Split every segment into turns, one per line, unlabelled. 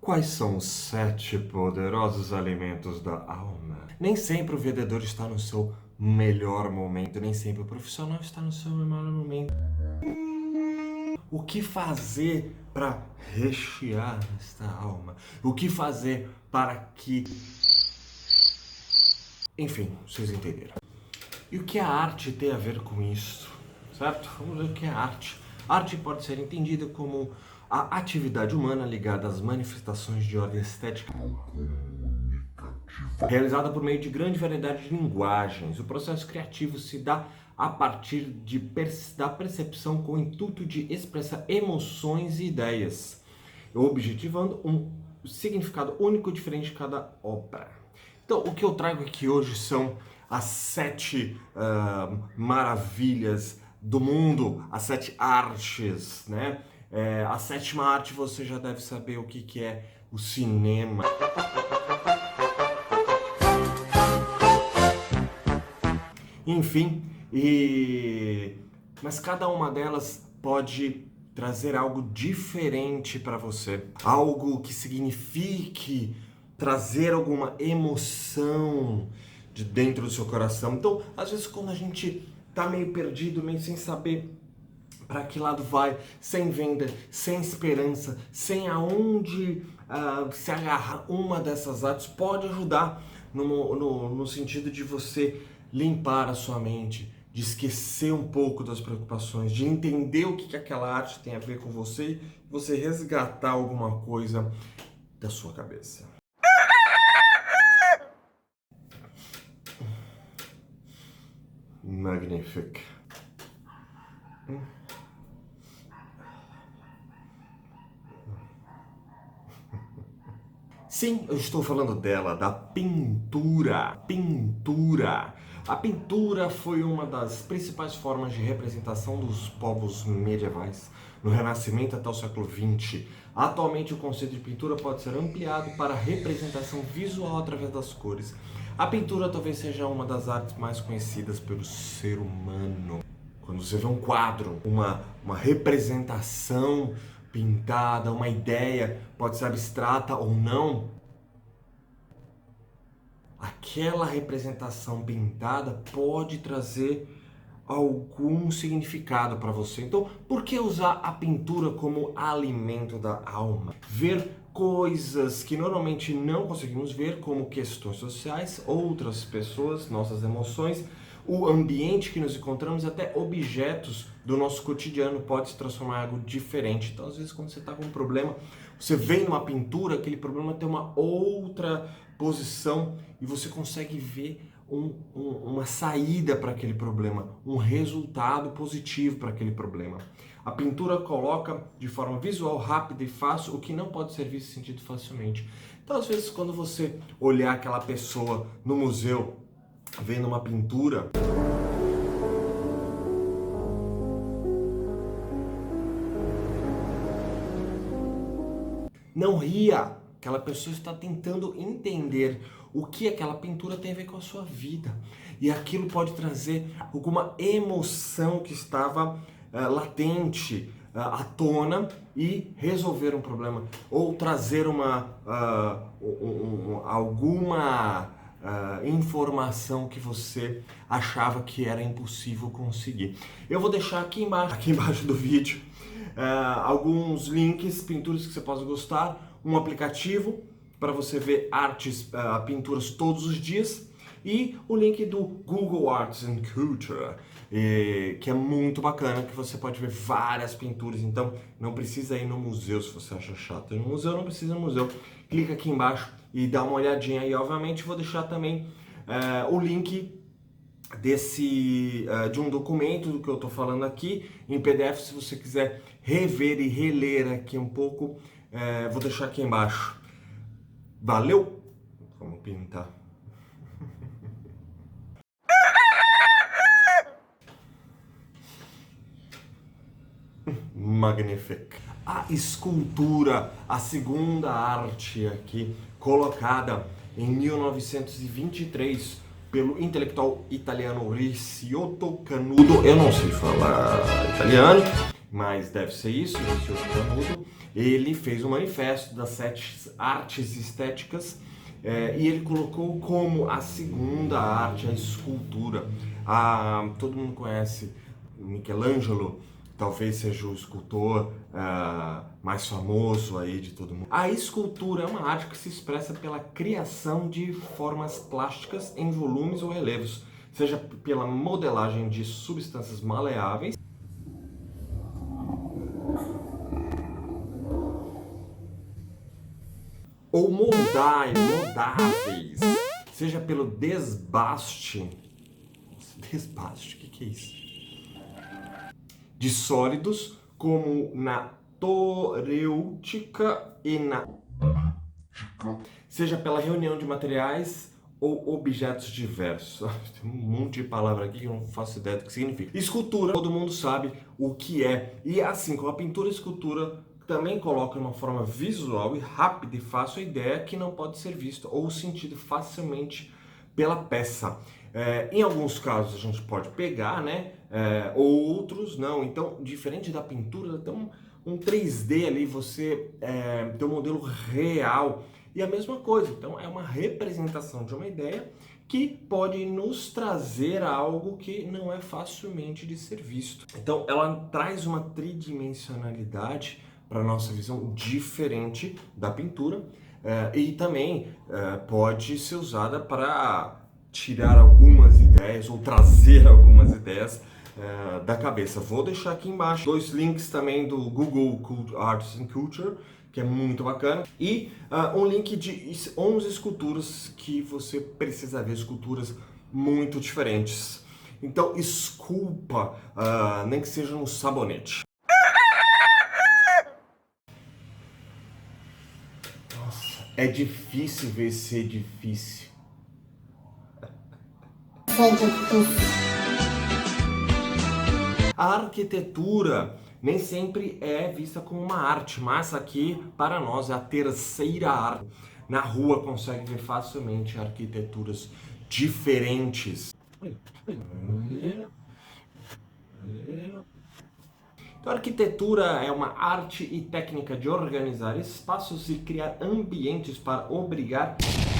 Quais são os 7 poderosos alimentos da alma? Nem sempre o vendedor está no seu melhor momento, nem sempre o profissional está no seu melhor momento. O que fazer para rechear esta alma? O que fazer para que... Enfim, vocês entenderam. E o que a arte tem a ver com isso? Certo? Vamos ver o que é arte. Arte pode ser entendida como a atividade humana ligada às manifestações de ordem estética realizada por meio de grande variedade de linguagens. O processo criativo se dá a partir da percepção com o intuito de expressar emoções e ideias, objetivando um significado único e diferente de cada obra. Então, o que eu trago aqui hoje são as 7 maravilhas do mundo, as 7 artes, né? A 7ª arte você já deve saber o que é o cinema. Enfim, mas cada uma delas pode trazer algo diferente para você, algo que signifique trazer alguma emoção de dentro do seu coração. Então, às vezes quando a gente tá meio perdido, meio sem saber para que lado vai, sem venda, sem esperança, sem aonde se agarrar, uma dessas artes pode ajudar no sentido de você limpar a sua mente, de esquecer um pouco das preocupações, de entender o que aquela arte tem a ver com você e você resgatar alguma coisa da sua cabeça. Magnifique. Sim, eu estou falando dela, da pintura. Pintura. A pintura foi uma das principais formas de representação dos povos medievais, no Renascimento até o século XX. Atualmente, o conceito de pintura pode ser ampliado para representação visual através das cores. A pintura talvez seja uma das artes mais conhecidas pelo ser humano. Quando você vê um quadro, uma representação pintada, uma ideia, pode ser abstrata ou não, aquela representação pintada pode trazer algum significado para você. Então, por que usar a pintura como alimento da alma? Ver coisas que normalmente não conseguimos ver, como questões sociais, outras pessoas, nossas emoções, o ambiente que nos encontramos, até objetos do nosso cotidiano pode se transformar em algo diferente. Então, às vezes, quando você está com um problema, você vê numa pintura, aquele problema tem uma outra posição e você consegue ver uma saída para aquele problema, um resultado positivo para aquele problema. A pintura coloca de forma visual, rápida e fácil o que não pode ser visto e sentido facilmente. Então, às vezes, quando você olhar aquela pessoa no museu, vendo uma pintura, não ria. Aquela pessoa está tentando entender o que aquela pintura tem a ver com a sua vida. E aquilo pode trazer alguma emoção que estava latente à tona e resolver um problema. Ou trazer alguma informação que você achava que era impossível conseguir. Eu vou deixar aqui embaixo do vídeo, alguns links, pinturas que você possa gostar, um aplicativo para você ver pinturas todos os dias e o link do Google Arts and Culture, que é muito bacana, que você pode ver várias pinturas. Então não precisa ir no museu se você acha chato ir no museu, não precisa ir no museu. Clica aqui embaixo e dá uma olhadinha aí. Obviamente vou deixar também o link de um documento do que eu estou falando aqui em PDF, se você quiser rever e reler aqui um pouco, vou deixar aqui embaixo. Valeu? Vamos pintar. Magnifique. A escultura, a segunda arte aqui, colocada em 1923 pelo intelectual italiano Ricciotto Canudo. Eu não sei falar italiano, mas deve ser isso, Ricciotto Canudo. ele fez um manifesto das 7 artes estéticas e ele colocou como a segunda arte a escultura. Todo mundo conhece Michelangelo, talvez seja o escultor mais famoso aí de todo mundo. A escultura é uma arte que se expressa pela criação de formas plásticas em volumes ou relevos, seja pela modelagem de substâncias maleáveis ou moldáveis, seja pelo desbaste. Desbaste, o que é isso? De sólidos, como na torêutica e na... seja pela reunião de materiais ou objetos diversos. Tem um monte de palavra aqui que eu não faço ideia do que significa. Escultura, todo mundo sabe o que é. E assim como a pintura e a escultura também coloca uma forma visual e rápida e fácil a ideia que não pode ser vista ou sentido facilmente pela peça. Em alguns casos a gente pode pegar, né? Outros não. Então, diferente da pintura, tem um 3D ali, você tem um modelo real. E a mesma coisa, então é uma representação de uma ideia que pode nos trazer algo que não é facilmente de ser visto. Então ela traz uma tridimensionalidade para a nossa visão diferente da pintura e também pode ser usada para tirar algumas ideias ou trazer algumas ideias da cabeça. Vou deixar aqui embaixo 2 links também do Google Arts and Culture, que é muito bacana, e um link de 11 esculturas que você precisa ver, esculturas muito diferentes. Então esculpa, nem que seja um sabonete. Nossa, é difícil ver ser difícil. A arquitetura nem sempre é vista como uma arte, mas aqui para nós é a terceira arte. Na rua consegue ver facilmente arquiteturas diferentes. Então, a arquitetura é uma arte e técnica de organizar espaços e criar ambientes para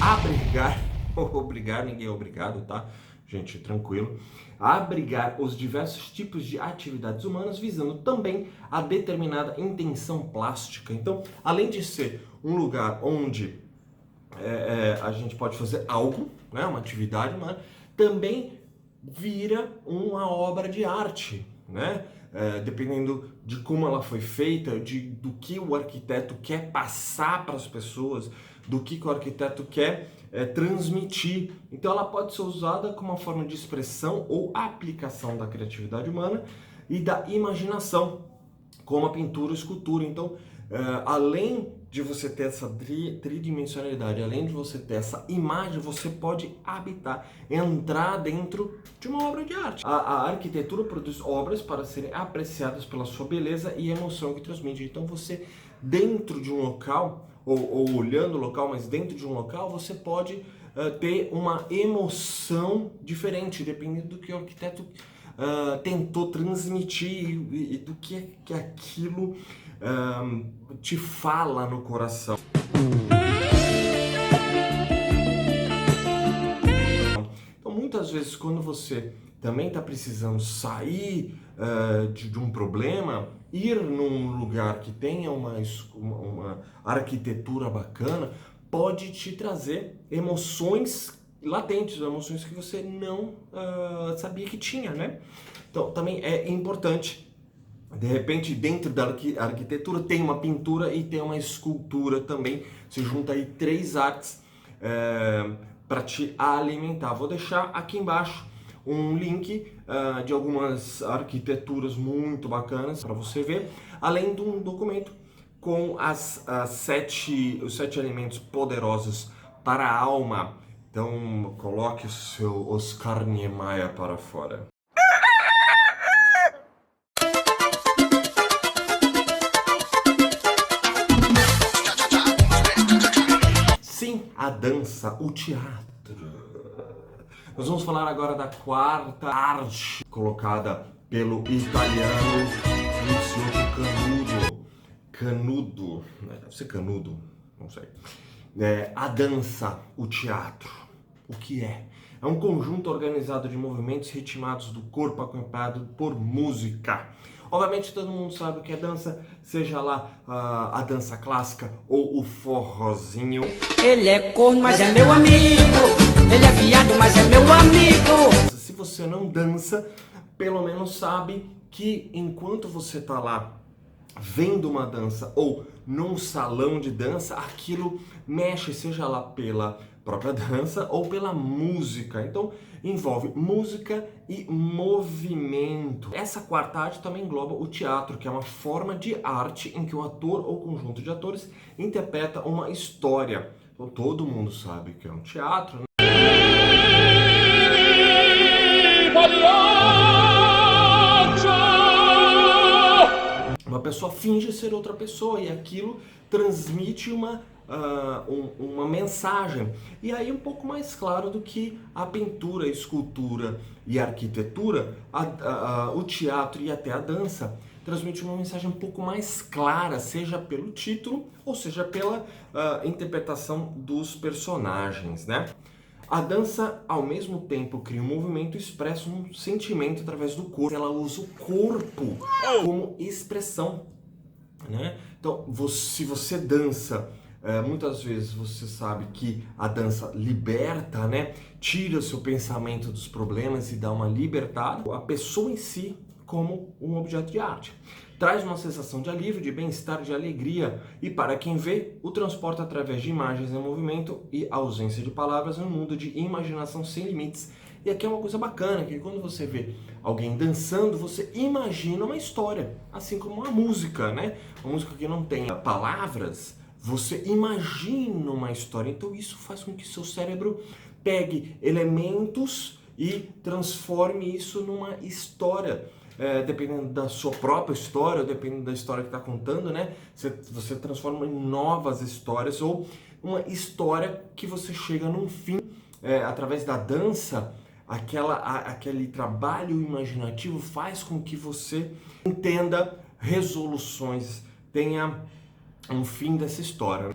abrigar, ninguém é obrigado, tá? Gente, tranquilo. Abrigar os diversos tipos de atividades humanas, visando também a determinada intenção plástica. Então, além de ser um lugar onde a gente pode fazer algo, né, uma atividade humana, também vira uma obra de arte, né? Dependendo de como ela foi feita, do que o arquiteto quer passar para as pessoas, do que o arquiteto quer transmitir. Então ela pode ser usada como uma forma de expressão ou aplicação da criatividade humana e da imaginação, como a pintura ou escultura. Então, além de você ter essa tridimensionalidade, além de você ter essa imagem, você pode habitar, entrar dentro de uma obra de arte. A arquitetura produz obras para serem apreciadas pela sua beleza e emoção que transmite. Então você, dentro de um local, ou olhando o local, mas dentro de um local, você pode ter uma emoção diferente, dependendo do que o arquiteto tentou transmitir e do que aquilo te fala no coração. Então, muitas vezes, quando você também está precisando sair de um problema, ir num lugar que tenha uma arquitetura bacana, pode te trazer emoções latentes, emoções que você não sabia que tinha, né? Então, também é importante. De repente, dentro da arquitetura tem uma pintura e tem uma escultura também. Você junta aí 3 artes para te alimentar. Vou deixar aqui embaixo um link de algumas arquiteturas muito bacanas para você ver, além de um documento com os 7 elementos poderosos para a alma. Então, coloque o seu Oscar Niemeyer para fora. Sim, a dança, o teatro. Nós vamos falar agora da 4ª arte, colocada pelo italiano Luciano canudo, né? Deve ser canudo, não sei. A dança, o teatro, o que é? É um conjunto organizado de movimentos ritmados do corpo acompanhado por música. Obviamente todo mundo sabe o que é dança, seja lá a dança clássica ou o forrozinho.
Ele é corno, mas é meu amigo. Ele é viado, mas é meu amigo.
Se você não dança, pelo menos sabe que enquanto você tá lá vendo uma dança ou num salão de dança, aquilo mexe, seja lá pela própria dança ou pela música. Então, envolve música e movimento. Essa quarta arte também engloba o teatro, que é uma forma de arte em que o ator ou conjunto de atores interpreta uma história. Então, todo mundo sabe que é um teatro, né? Uma pessoa finge ser outra pessoa e aquilo transmite uma mensagem. E aí um pouco mais claro do que a pintura, a escultura e a arquitetura, o teatro e até a dança transmite uma mensagem um pouco mais clara, seja pelo título ou seja pela interpretação dos personagens, né? A dança, ao mesmo tempo, cria um movimento e expressa um sentimento através do corpo. Ela usa o corpo como expressão, né? Então, se você dança, muitas vezes você sabe que a dança liberta, né? Tira o seu pensamento dos problemas e dá uma libertada. A pessoa em si como um objeto de arte. Traz uma sensação de alívio, de bem-estar, de alegria e para quem vê, o transporta através de imagens em movimento e ausência de palavras em um mundo de imaginação sem limites. E aqui é uma coisa bacana, que quando você vê alguém dançando, você imagina uma história, assim como uma música, né? Uma música que não tem palavras, você imagina uma história. Então isso faz com que seu cérebro pegue elementos e transforme isso numa história. Dependendo da sua própria história, dependendo da história que está contando, né? Você transforma em novas histórias ou uma história que você chega num fim através da dança. Aquele trabalho imaginativo faz com que você entenda resoluções, tenha um fim dessa história.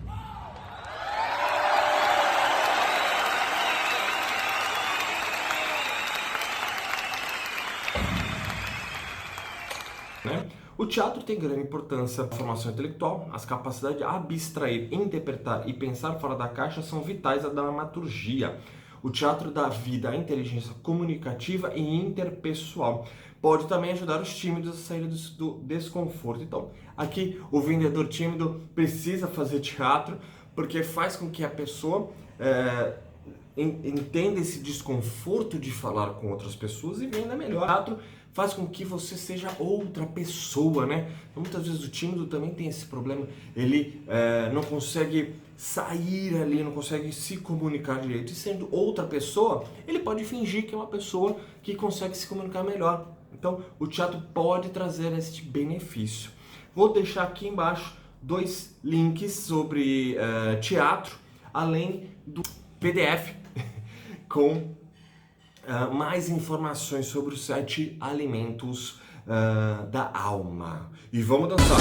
O teatro tem grande importância na formação intelectual. As capacidades de abstrair, interpretar e pensar fora da caixa são vitais à dramaturgia. O teatro dá vida à inteligência comunicativa e interpessoal. Pode também ajudar os tímidos a sair do desconforto. Então, aqui o vendedor tímido precisa fazer teatro porque faz com que a pessoa entenda esse desconforto de falar com outras pessoas e venda melhor. O teatro faz com que você seja outra pessoa, né? Muitas vezes o tímido também tem esse problema, ele não consegue sair ali, não consegue se comunicar direito. E sendo outra pessoa, ele pode fingir que é uma pessoa que consegue se comunicar melhor. Então, o teatro pode trazer esse benefício. Vou deixar aqui embaixo 2 links sobre teatro, além do PDF com mais informações sobre os 7 alimentos da alma. E vamos dançar!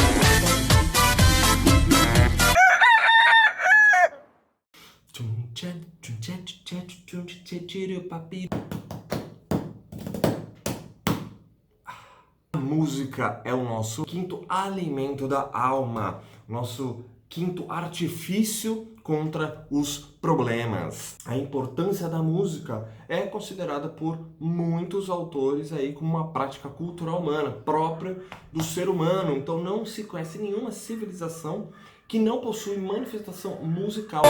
A música é o nosso 5º alimento da alma, nosso 5º artifício contra os problemas. A importância da música é considerada por muitos autores aí como uma prática cultural humana, própria do ser humano. Então não se conhece nenhuma civilização que não possui manifestação musical.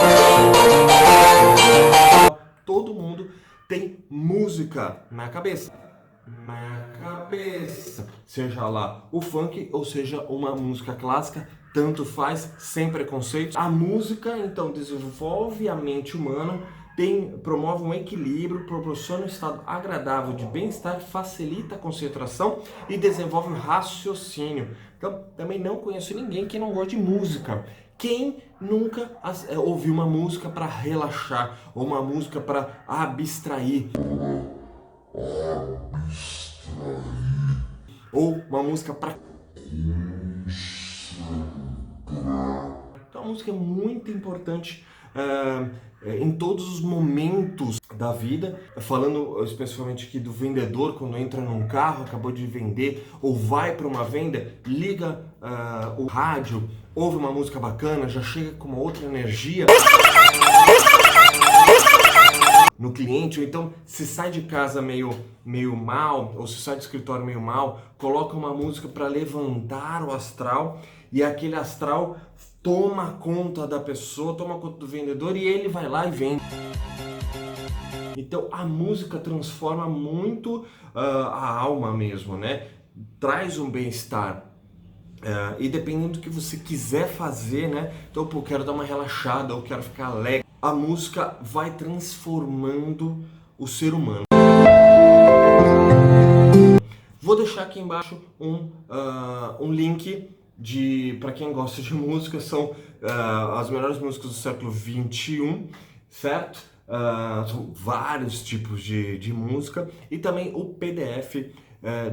Todo mundo tem música na cabeça. Seja lá o funk ou seja uma música clássica, tanto faz, sem preconceito. A música, então, desenvolve a mente humana, promove um equilíbrio, proporciona um estado agradável de bem-estar, facilita a concentração e desenvolve o raciocínio. Então, também não conheço ninguém que não gosta de música. Quem nunca ouviu uma música para relaxar ou uma música para abstrair? Ou uma música para música é muito importante em todos os momentos da vida. Falando especificamente aqui do vendedor, quando entra num carro, acabou de vender, ou vai para uma venda, liga o rádio, ouve uma música bacana, já chega com uma outra energia no cliente. Ou então, se sai de casa meio mal, ou se sai do escritório meio mal, coloca uma música para levantar o astral, e aquele astral toma conta da pessoa, toma conta do vendedor, e ele vai lá e vende. Então a música transforma muito a alma mesmo, né? Traz um bem-estar. E dependendo do que você quiser fazer, né? Então, pô, quero dar uma relaxada, ou quero ficar alegre. A música vai transformando o ser humano. Vou deixar aqui embaixo um link para quem gosta de música. São as melhores músicas do século XXI, certo? São vários tipos de música, e também o PDF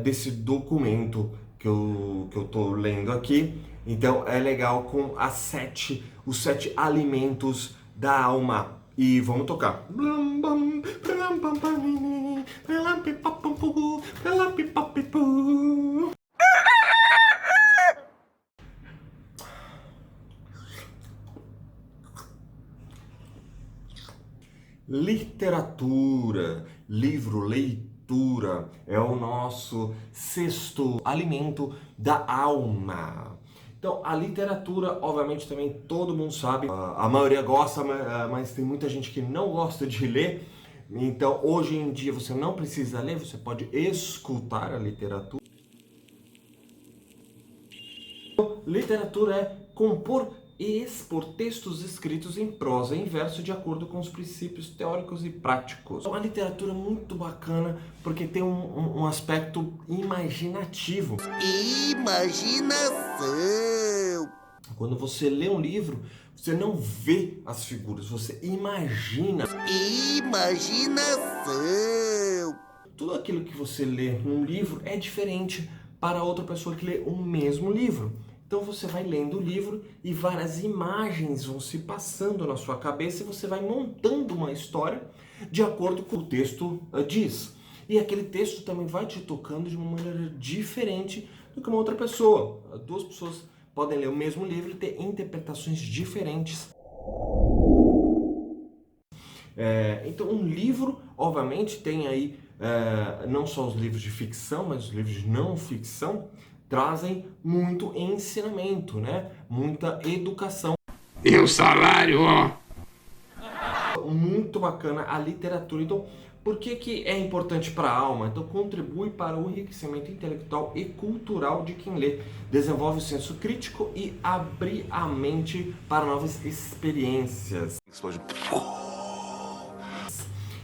desse documento que eu tô lendo aqui. Então é legal, com os 7 alimentos da alma. E vamos tocar. Literatura, livro, leitura é o nosso 6º alimento da alma. Então, a literatura, obviamente, também todo mundo sabe, a maioria gosta, mas tem muita gente que não gosta de ler. Então, hoje em dia, você não precisa ler, você pode escutar a literatura. Literatura é compor e expor textos escritos em prosa e em verso de acordo com os princípios teóricos e práticos. É uma literatura muito bacana porque tem um aspecto imaginativo.
Imaginação!
Quando você lê um livro, você não vê as figuras, você imagina.
Imaginação!
Tudo aquilo que você lê num livro é diferente para outra pessoa que lê o mesmo livro. Então você vai lendo o livro e várias imagens vão se passando na sua cabeça, e você vai montando uma história de acordo com o que o texto diz. E aquele texto também vai te tocando de uma maneira diferente do que uma outra pessoa. 2 pessoas podem ler o mesmo livro e ter interpretações diferentes. Então um livro, obviamente, tem aí não só os livros de ficção, mas os livros de não ficção trazem muito ensinamento, né? Muita educação.
E o salário, ó.
Muito bacana a literatura. Então, por que é importante para a alma? Então, contribui para o enriquecimento intelectual e cultural de quem lê, desenvolve o senso crítico e abre a mente para novas experiências.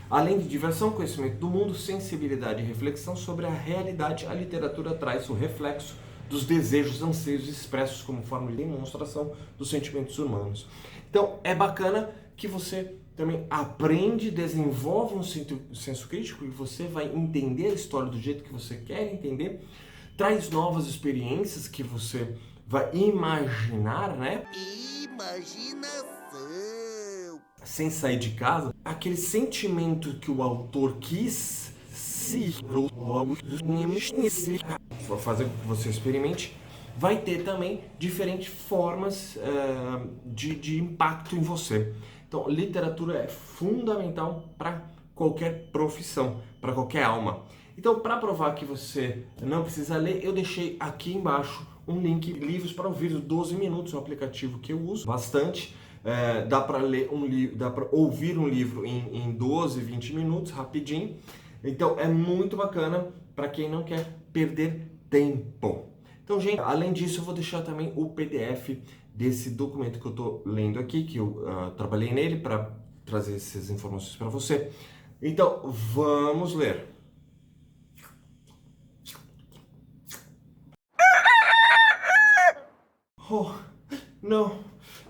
Além de diversão, conhecimento do mundo, sensibilidade e reflexão sobre a realidade, a literatura traz o reflexo dos desejos, anseios expressos como forma de demonstração dos sentimentos humanos. Então, é bacana que você também aprende, desenvolve um senso crítico, e você vai entender a história do jeito que você quer entender, traz novas experiências que você vai imaginar, né?
Imaginação!
Sem sair de casa, aquele sentimento que o autor quis fazer com que você experimente, vai ter também diferentes formas de impacto em você. Então, literatura é fundamental para qualquer profissão, para qualquer alma. Então, para provar que você não precisa ler, eu deixei aqui embaixo um link, livros para ouvir, 12 minutos, um aplicativo que eu uso bastante. Dá para ouvir um livro em 12, 20 minutos, rapidinho. Então é muito bacana para quem não quer perder tempo. Então, gente, além disso, eu vou deixar também o PDF desse documento que eu estou lendo aqui, que eu trabalhei nele para trazer essas informações para você. Então, vamos ler. Oh,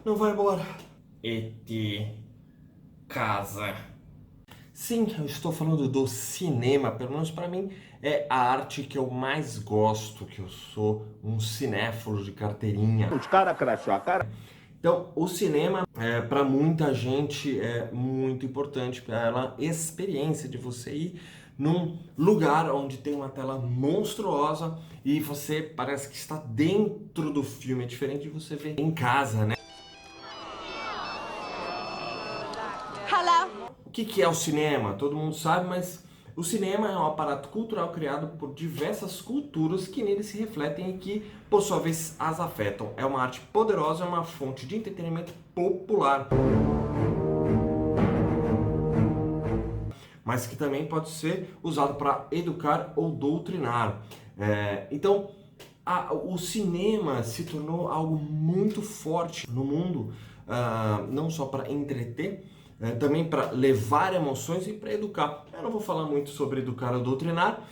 não vai embora. Casa. Sim, eu estou falando do cinema. Pelo menos para mim é a arte que eu mais gosto, que eu sou um cinéfilo de carteirinha.
Os caras crachou a cara.
Então, o cinema, para muita gente, é muito importante pela experiência de você ir num lugar onde tem uma tela monstruosa e você parece que está dentro do filme. É diferente de você ver em casa, né? O que é o cinema? Todo mundo sabe, mas o cinema é um aparato cultural criado por diversas culturas que nele se refletem e que, por sua vez, as afetam. É uma arte poderosa, é uma fonte de entretenimento popular, mas que também pode ser usado para educar ou doutrinar. Então, o cinema se tornou algo muito forte no mundo, não só para entreter, também para levar emoções e para educar. Eu não vou falar muito sobre educar ou doutrinar,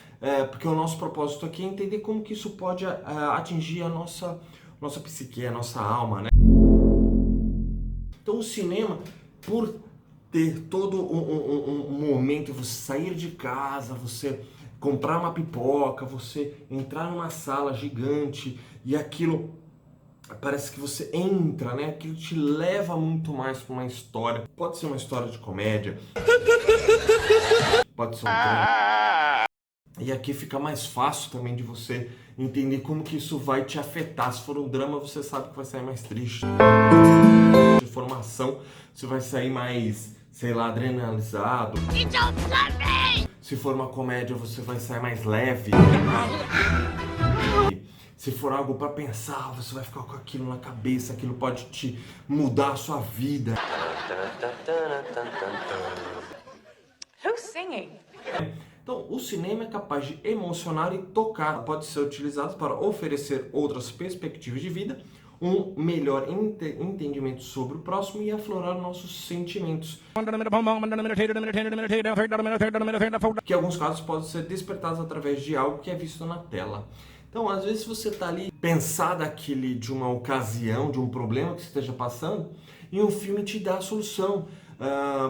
porque o nosso propósito aqui é entender como que isso pode atingir a nossa psique, a nossa alma, né? Então o cinema, por ter todo um momento, você sair de casa, você comprar uma pipoca, você entrar numa sala gigante e aquilo parece que você entra, né? Aquilo te leva muito mais para uma história. Pode ser uma história de comédia, pode ser um drama. E aqui fica mais fácil também de você entender como que isso vai te afetar. Se for um drama, você sabe que vai sair mais triste. De formação, você vai sair mais, sei lá, adrenalizado. Se for uma comédia, você vai sair mais leve. Se for algo para pensar, você vai ficar com aquilo na cabeça, aquilo pode te mudar a sua vida.
Who's singing?
Então, o cinema é capaz de emocionar e tocar. Pode ser utilizado para oferecer outras perspectivas de vida, um melhor entendimento sobre o próximo e aflorar nossos sentimentos, que em alguns casos podem ser despertados através de algo que é visto na tela. Então, às vezes você está ali pensar de uma ocasião, de um problema que você esteja passando, e um filme te dá a solução.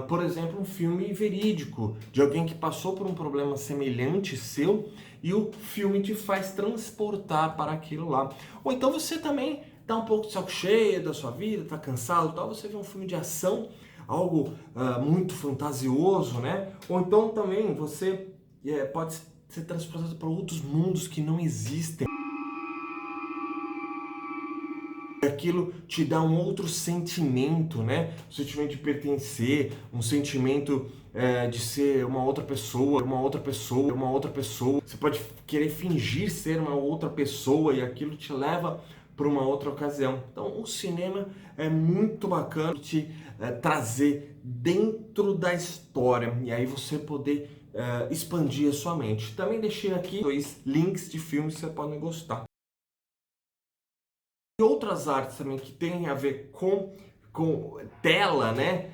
Por exemplo, um filme verídico, de alguém que passou por um problema semelhante seu, e o filme te faz transportar para aquilo lá. Ou então você também está um pouco de saco cheio da sua vida, está cansado e tal, você vê um filme de ação, algo muito fantasioso, né? Ou então também você pode ser transportado para outros mundos que não existem. Aquilo te dá um outro sentimento, né? Um sentimento de pertencer, um sentimento de ser uma outra pessoa. Você pode querer fingir ser uma outra pessoa e aquilo te leva para uma outra ocasião. Então o cinema é muito bacana te trazer dentro da história e aí você poder expandir a sua mente. Também deixei aqui 2 links de filmes que você pode gostar. E outras artes também que tem a ver com tela, né?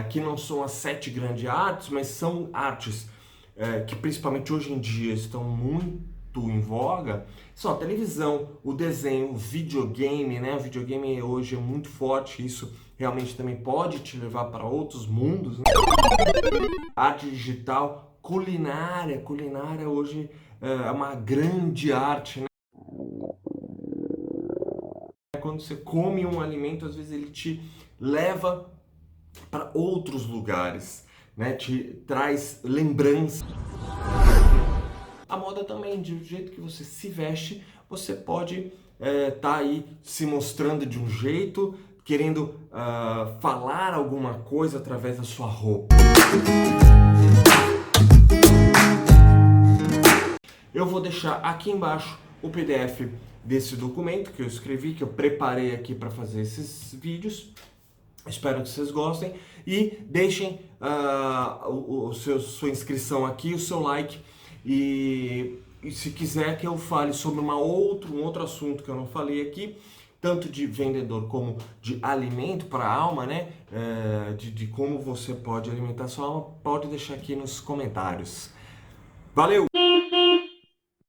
Que não são as 7 grandes artes, mas são artes que principalmente hoje em dia estão muito em voga, são a televisão, o desenho, o videogame, né? O videogame hoje é muito forte, isso realmente também pode te levar para outros mundos, né? Arte digital, culinária hoje é uma grande arte, né? Quando você come um alimento, às vezes ele te leva para outros lugares, né? Te traz lembranças. A moda também, do jeito que você se veste, você pode tá aí se mostrando de um jeito, querendo falar alguma coisa através da sua roupa. Eu vou deixar aqui embaixo o PDF desse documento que eu escrevi, que eu preparei aqui para fazer esses vídeos. Espero que vocês gostem e deixem sua inscrição aqui, o seu like e se quiser que eu fale sobre um outro assunto que eu não falei aqui, tanto de vendedor como de alimento para a alma, né? De como você pode alimentar sua alma, pode deixar aqui nos comentários. Valeu!